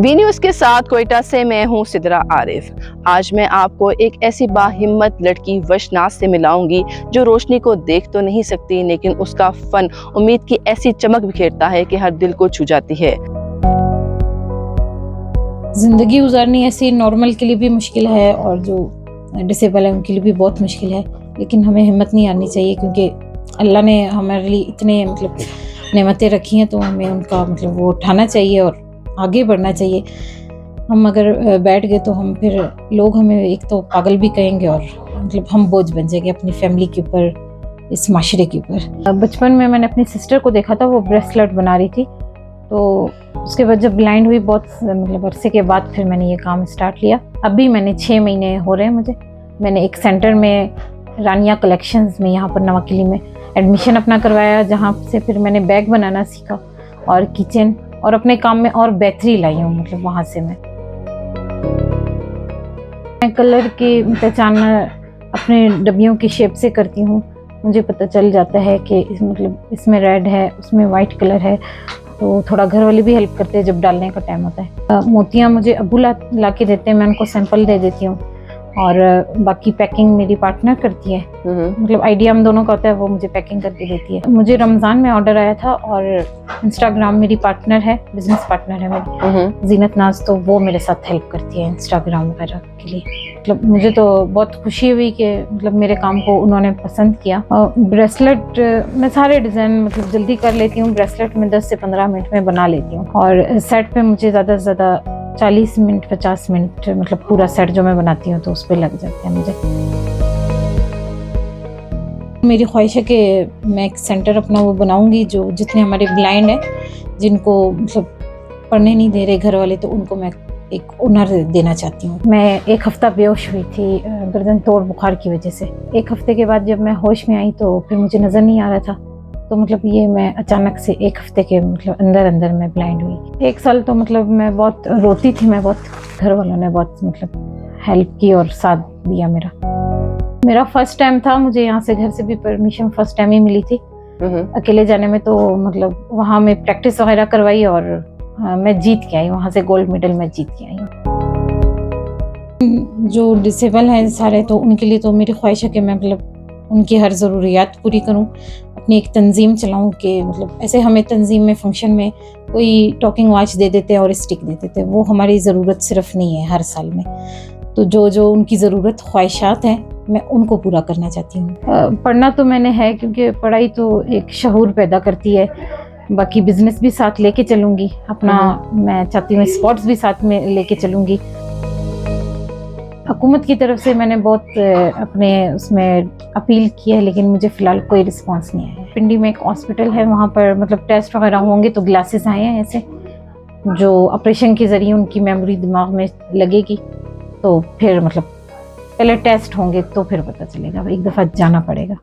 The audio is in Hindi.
वी न्यूज़ के साथ कोयटा से मैं हूं सिद्रा आरिफ। आज मैं आपको एक ऐसी बाहिम्मत लड़की वशनाज से मिलाऊंगी जो रोशनी को देख तो नहीं सकती, लेकिन उसका फन उम्मीद की ऐसी चमक बिखेरता है कि हर दिल को छू जाती है। ज़िंदगी गुजारनी ऐसी नॉर्मल के लिए भी मुश्किल है और जो डिसेबल है उनके लिए भी बहुत मुश्किल है, लेकिन हमें हिम्मत नहीं आनी चाहिए क्योंकि अल्लाह ने हमारे लिए इतने नेमतें रखी हैं, तो हमें उनका वो उठाना चाहिए और आगे बढ़ना चाहिए। हम अगर बैठ गए तो हम फिर लोग हमें एक तो पागल भी कहेंगे और हम बोझ बन जाएंगे अपनी फैमिली के ऊपर, इस माशरे के ऊपर। बचपन में मैंने अपनी सिस्टर को देखा था, वो ब्रेसलेट बना रही थी, तो उसके बाद जब ब्लाइंड हुई बहुत अरसे के बाद फिर मैंने ये काम स्टार्ट लिया। अभी मैंने 6 महीने हो रहे हैं मुझे। मैंने एक सेंटर में रानिया कलेक्शंस में यहाँ पर नवाकिली में एडमिशन अपना करवाया, जहाँ से फिर मैंने बैग बनाना सीखा और किचन और अपने काम में और बेहतरी लाई हूँ। वहाँ से मैं कलर की पहचान अपने डब्बियों की शेप से करती हूँ। मुझे पता चल जाता है कि इसमें रेड है, उसमें वाइट कलर है, तो थोड़ा घर वाले भी हेल्प करते हैं जब डालने का टाइम होता है। मोतियाँ मुझे अबू ला के देते हैं, मैं उनको सैंपल दे देती हूँ और बाकी पैकिंग मेरी पार्टनर करती है। आइडिया हम दोनों का होता है, वो मुझे पैकिंग करके देती है। मुझे रमज़ान में ऑर्डर आया था और इंस्टाग्राम मेरी पार्टनर है, बिजनेस पार्टनर है मेरी जीनत नाज, तो वो मेरे साथ हेल्प करती है इंस्टाग्राम वगैरह के लिए। मुझे तो बहुत खुशी हुई कि मेरे काम को उन्होंने पसंद किया। ब्रेसलेट मैं सारे डिज़ाइन जल्दी कर लेती हूँ। ब्रेसलेट में 10 से 15 मिनट में बना लेती हूँ और सेट पे मुझे ज़्यादा से ज़्यादा 40 मिनट 50 मिनट पूरा सेट जो मैं बनाती हूँ तो उस पर लग जाते हैं मुझे। मेरी ख्वाहिश है कि मैं एक सेंटर अपना वो बनाऊंगी, जो जितने हमारे ब्लाइंड हैं, जिनको पढ़ने नहीं दे रहे घर वाले, तो उनको मैं एक हुनर देना चाहती हूँ। मैं 1 हफ्ता बेहोश हुई थी गर्दन तोड़ बुखार की वजह से। 1 हफ्ते के बाद जब मैं होश में आई तो फिर मुझे नज़र नहीं आ रहा था, तो ये मैं अचानक से 1 हफ्ते के अंदर मैं ब्लाइंड हुई। 1 साल तो मैं बहुत रोती थी, मैं बहुत, घर वालों ने बहुत हेल्प की और साथ दिया मेरा फर्स्ट टाइम था। मुझे यहाँ से घर से भी परमिशन फर्स्ट टाइम ही मिली थी अकेले जाने में, तो वहाँ मैं प्रैक्टिस वगैरह करवाई और मैं जीत के आई, वहाँ से गोल्ड मेडल मैं जीत के आई। जो डिसेबल हैं सारे, तो उनके लिए तो मेरी ख्वाहिश है कि मैं उनकी हर ज़रूरियात पूरी करूं, अपनी एक तंजीम चलाऊं कि ऐसे हमें तंजीम में फंक्शन में कोई टॉकिंग वॉच दे देते हैं और स्टिक दे देते हैं, वो हमारी ज़रूरत सिर्फ नहीं है हर साल में। तो जो उनकी ज़रूरत ख्वाहिशात हैं, मैं उनको पूरा करना चाहती हूँ। पढ़ना तो मैंने है, क्योंकि पढ़ाई तो एक शऊर पैदा करती है। बाकी बिज़नेस भी साथ लेके चलूँगी अपना, मैं चाहती हूँ स्पोर्ट्स भी साथ में लेके चलूँगी। हुकूमत की तरफ से मैंने बहुत अपने उसमें अपील की है, लेकिन मुझे फ़िलहाल कोई रिस्पांस नहीं आया। पिंडी में एक हॉस्पिटल है, वहाँ पर टेस्ट वगैरह होंगे, तो ग्लासेस आए हैं ऐसे, जो ऑपरेशन के ज़रिए उनकी मेमोरी दिमाग में लगेगी, तो फिर पहले टेस्ट होंगे तो फिर पता चलेगा, एक दफ़ा जाना पड़ेगा।